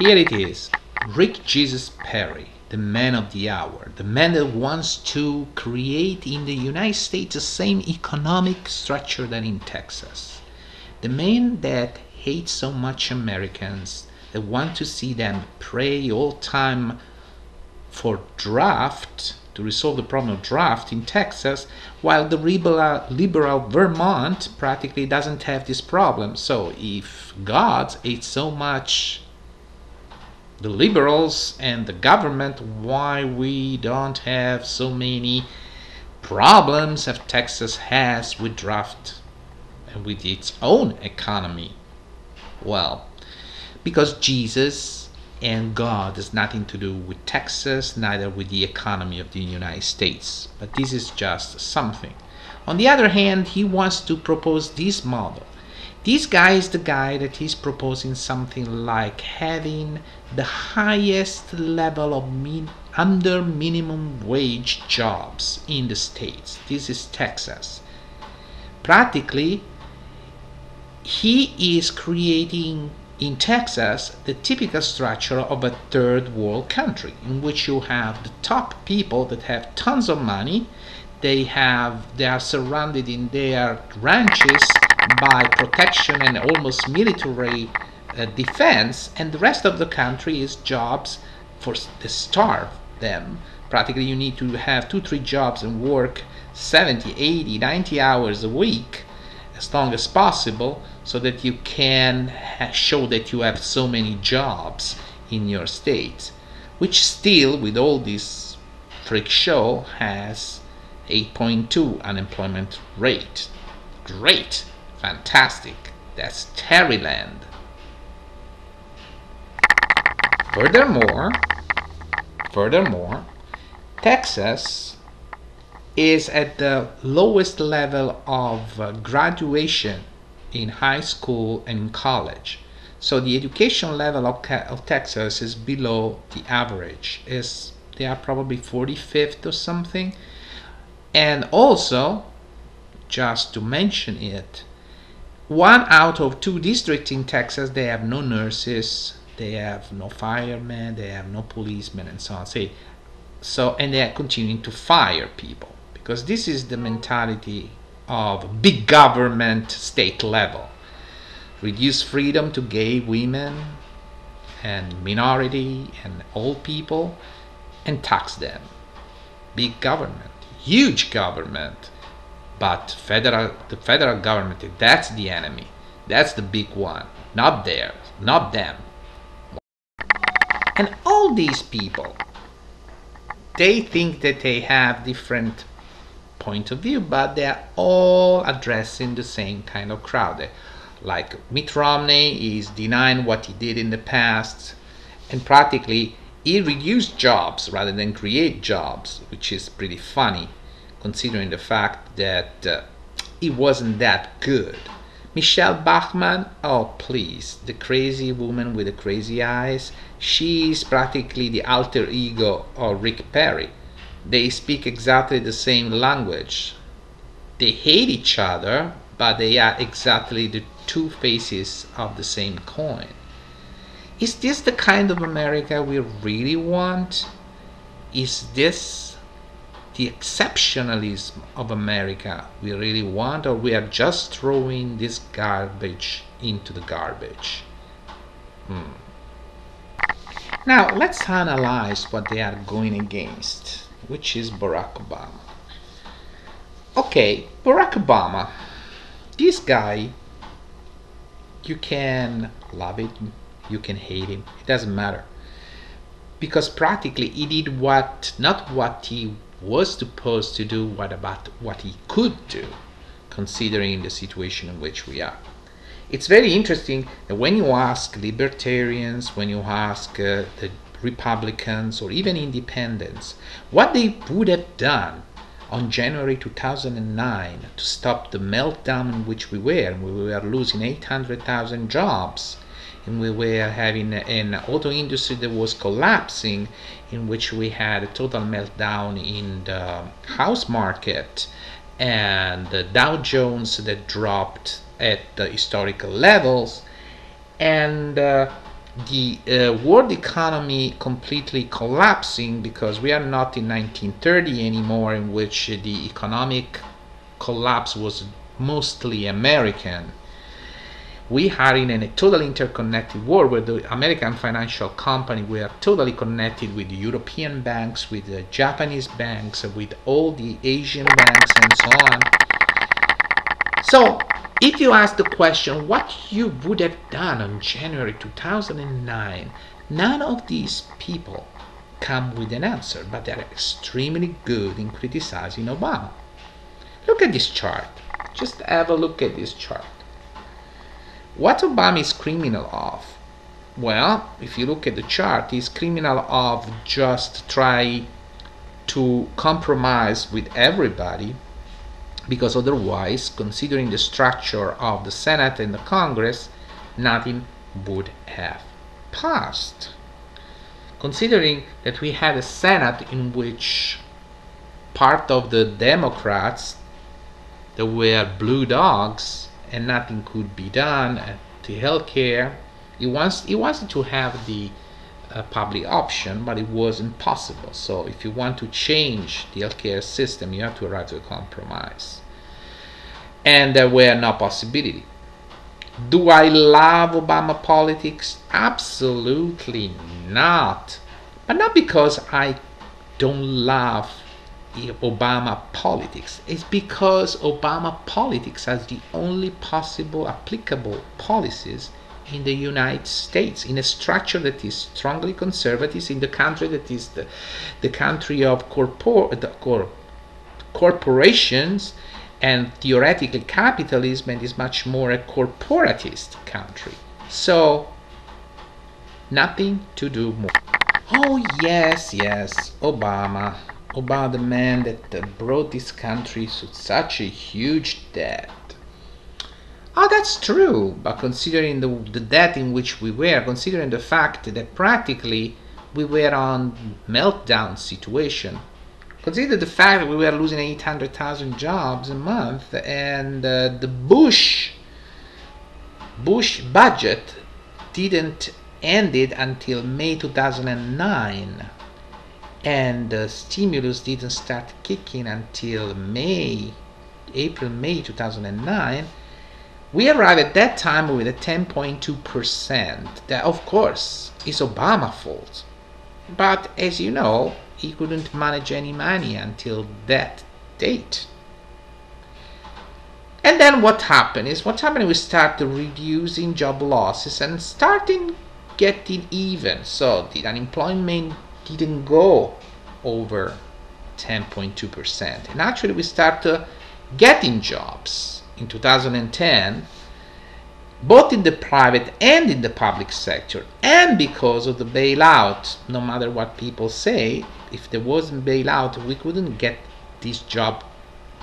Here it is, Rick Jesus Perry, the man of the hour, the man that wants to create in the United States the same economic structure than in Texas. The man that hates so much Americans, that want to see them pray all time for draft, to resolve the problem of draft in Texas, while the liberal Vermont practically doesn't have this problem. So if God hates so much the liberals and the government, why we don't have so many problems as Texas has with draft and with its own economy? Well, because Jesus and God has nothing to do with Texas, neither with the economy of the United States. But this is just something. On the other hand, he wants to propose this model. This guy is the guy that is proposing something like having the highest level of under minimum wage jobs in the States. This is Texas. Practically, he is creating in Texas the typical structure of a third world country, in which you have the top people that have tons of money. They are surrounded in their ranches by protection and almost military defense, and the rest of the country is jobs for to starve them. Practically you need to have 2-3 jobs and work 70, 80, 90 hours a week as long as possible, so that you can show that you have so many jobs in your state, which still, with all this freak show, has 8.2 unemployment rate. Great, fantastic, that's Terryland. Furthermore, Texas is at the lowest level of graduation in high school and college. So the education level of Texas is below the average. They are probably 45th or something. And also, just to mention it, 1 out of 2 districts in Texas, they have no nurses, they have no firemen, they have no policemen, and so on. And they are continuing to fire people, because this is the mentality of big government state level. Reduce freedom to gay women and minority and old people and tax them. Big government, huge government, but the federal government, that's the enemy. That's the big one, not theirs, not them. And all these people, they think that they have different point of view, but they are all addressing the same kind of crowd. Like Mitt Romney is denying what he did in the past, and practically he reduced jobs rather than create jobs, which is pretty funny considering the fact that it wasn't that good. Michelle Bachmann, oh please, the crazy woman with the crazy eyes, she is practically the alter ego of Rick Perry. They speak exactly the same language. They hate each other, but they are exactly the two faces of the same coin. Is this the kind of America we really want? Is this the exceptionalism of America we really want, or we are just throwing this garbage into the garbage? Now let's analyze what they are going against, which is Barack Obama. Okay, Barack Obama, this guy, you can love it, you can hate him, it doesn't matter, because practically he did not what he was supposed to do, about what he could do, considering the situation in which we are. It's very interesting that when you ask libertarians, when you ask the Republicans or even independents what they would have done on January 2009 to stop the meltdown in which we were losing 800,000 jobs, and we were having an auto industry that was collapsing, in which we had a total meltdown in the house market, and the Dow Jones that dropped at the historical levels, and the world economy completely collapsing, because we are not in 1930 anymore, in which the economic collapse was mostly American. We are in a totally interconnected world where the American financial company were totally connected with the European banks, with the Japanese banks, with all the Asian banks, and so on. So, if you ask the question what you would have done on January 2009, none of these people come with an answer, but they're extremely good in criticizing Obama. Look at this chart. Just have a look at this chart. What Obama is criminal of? Well, if you look at the chart, he's criminal of just try to compromise with everybody, because otherwise, considering the structure of the Senate and the Congress, nothing would have passed. Considering that we had a Senate in which part of the Democrats, there were blue dogs, and nothing could be done at the healthcare. He wanted to have the public option, but it wasn't possible. So if you want to change the healthcare system, you have to arrive to a compromise. And there were no possibility. Do I love Obama politics? Absolutely not. But not because I don't love Obama politics. It's because Obama politics has the only possible applicable policies in the United States, in a structure that is strongly conservative, in the country that is the country of corporations, and theoretically capitalism, and is much more a corporatist country. So nothing to do more. Oh yes, Obama, the man that brought this country to such a huge debt. Oh, that's true, but considering the debt in which we were, considering the fact that practically we were on meltdown situation, consider the fact that we were losing 800,000 jobs a month, and the Bush budget didn't ended until May 2009, and the stimulus didn't start kicking until April-May 2009. We arrived at that time with a 10.2%. That, of course, is Obama's fault. But as you know, he couldn't manage any money until that date. And then what happened? We started reducing job losses and starting getting even. So the unemployment didn't go over 10.2%. And actually we started getting jobs in 2010, both in the private and in the public sector. And because of the bailout, no matter what people say, if there wasn't bailout, we couldn't get this job.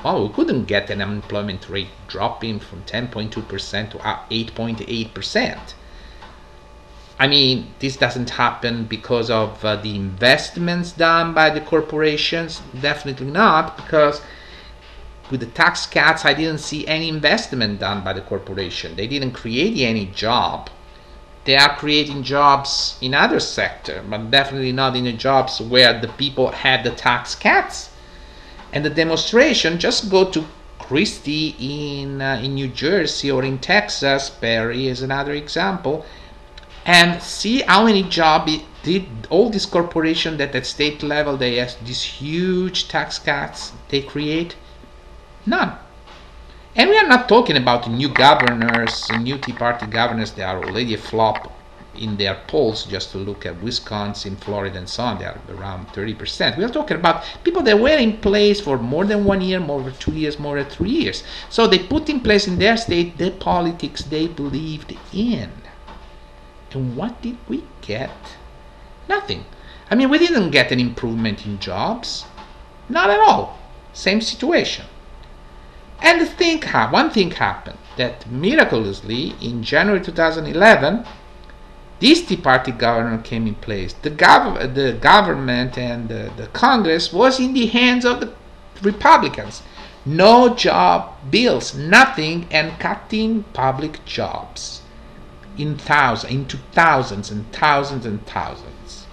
Well, we couldn't get an unemployment rate dropping from 10.2% to 8.8%. I mean, this doesn't happen because of the investments done by the corporations. Definitely not, because with the tax cuts, I didn't see any investment done by the corporation. They didn't create any job. They are creating jobs in other sectors, but definitely not in the jobs where the people had the tax cuts. And the demonstration, just go to Christie in New Jersey or in Texas, Perry is another example, and see how many jobs did all these corporations that at state level they have these huge tax cuts they create. None. And we are not talking about new governors, new Tea Party governors. They are already a flop in their polls. Just to look at Wisconsin, Florida, and so on, they are around 30%. We are talking about people that were in place for more than 1 year, more than 2 years, more than 3 years. So they put in place in their state the politics they believed in. And what did we get? Nothing. I mean, we didn't get an improvement in jobs. Not at all. Same situation. And one thing happened, that miraculously in January 2011, this Tea Party governor came in place. The government and the Congress was in the hands of the Republicans. No job bills, nothing, and cutting public jobs. into thousands and thousands and thousands.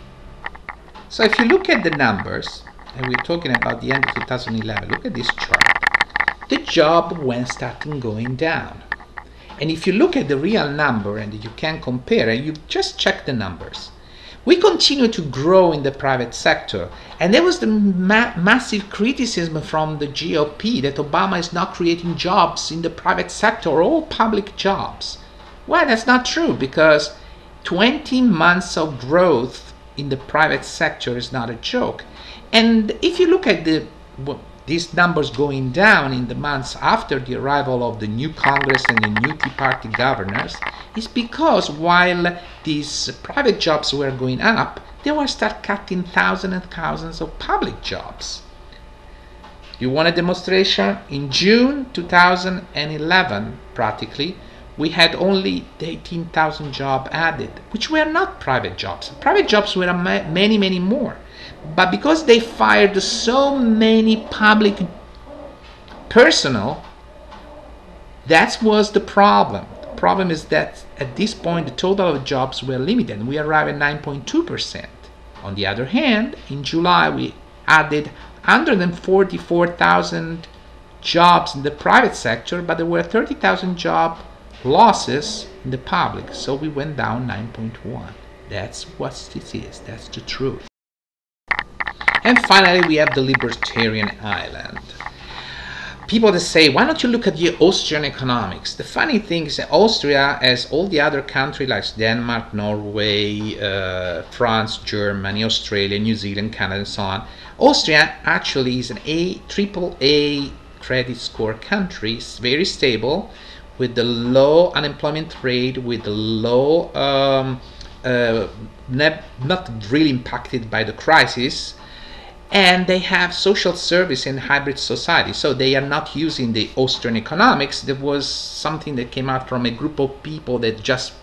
So if you look at the numbers, and we're talking about the end of 2011, look at this chart. The job went starting going down. And if you look at the real number and you can compare, and you just check the numbers, we continue to grow in the private sector. And there was the massive criticism from the GOP that Obama is not creating jobs in the private sector, all public jobs. Well, that's not true, because 20 months of growth in the private sector is not a joke. And if you look at these numbers going down in the months after the arrival of the new Congress and the new Tea Party governors, it's because while these private jobs were going up, they were start cutting thousands and thousands of public jobs. You want a demonstration? In June 2011, practically, we had only 18,000 jobs added, which were not private jobs. Private jobs were many, many more. But because they fired so many public personnel, that was the problem. The problem is that at this point, the total of jobs were limited. We arrived at 9.2%. On the other hand, in July, we added 144,000 jobs in the private sector, but there were 30,000 job losses in the public. So we went down 9.1. That's what this is. That's the truth. And finally, we have the libertarian island. People that say, why don't you look at the Austrian economics? The funny thing is that Austria, as all the other countries like Denmark, Norway, France, Germany, Australia, New Zealand, Canada, and so on, Austria actually is an triple A credit score country. It's very stable, with the low unemployment rate, with the low, not really impacted by the crisis. And they have social service and hybrid society. So they are not using the Austrian economics. There was something that came out from a group of people that just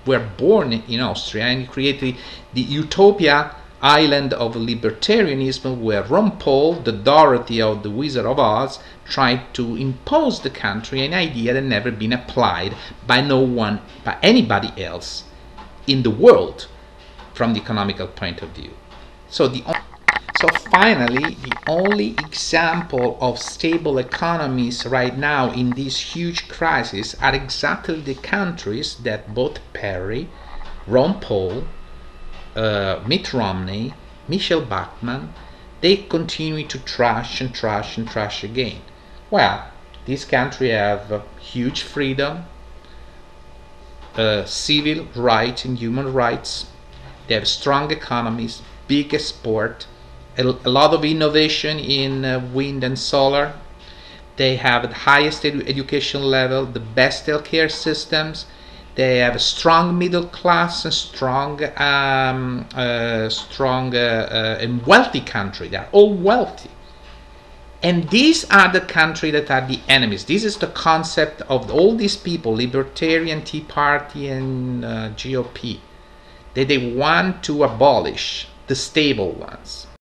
were born in Austria and created the utopia island of libertarianism, where Ron Paul, the Dorothy of the Wizard of Oz, tried to impose the country an idea that never been applied by no one, by anybody else in the world from the economical point of view. So finally, the only example of stable economies right now in this huge crisis are exactly the countries that both Perry, Ron Paul, Mitt Romney, Michelle Bachmann, they continue to trash and trash and trash again. Well, these countries have huge freedom, civil rights and human rights. They have strong economies, big export, a lot of innovation in wind and solar. They have the highest education level, the best healthcare systems. They have a strong middle class, a strong and wealthy country. They are all wealthy. And these are the countries that are the enemies. This is the concept of all these people, Libertarian, Tea Party, and GOP, that they want to abolish the stable ones.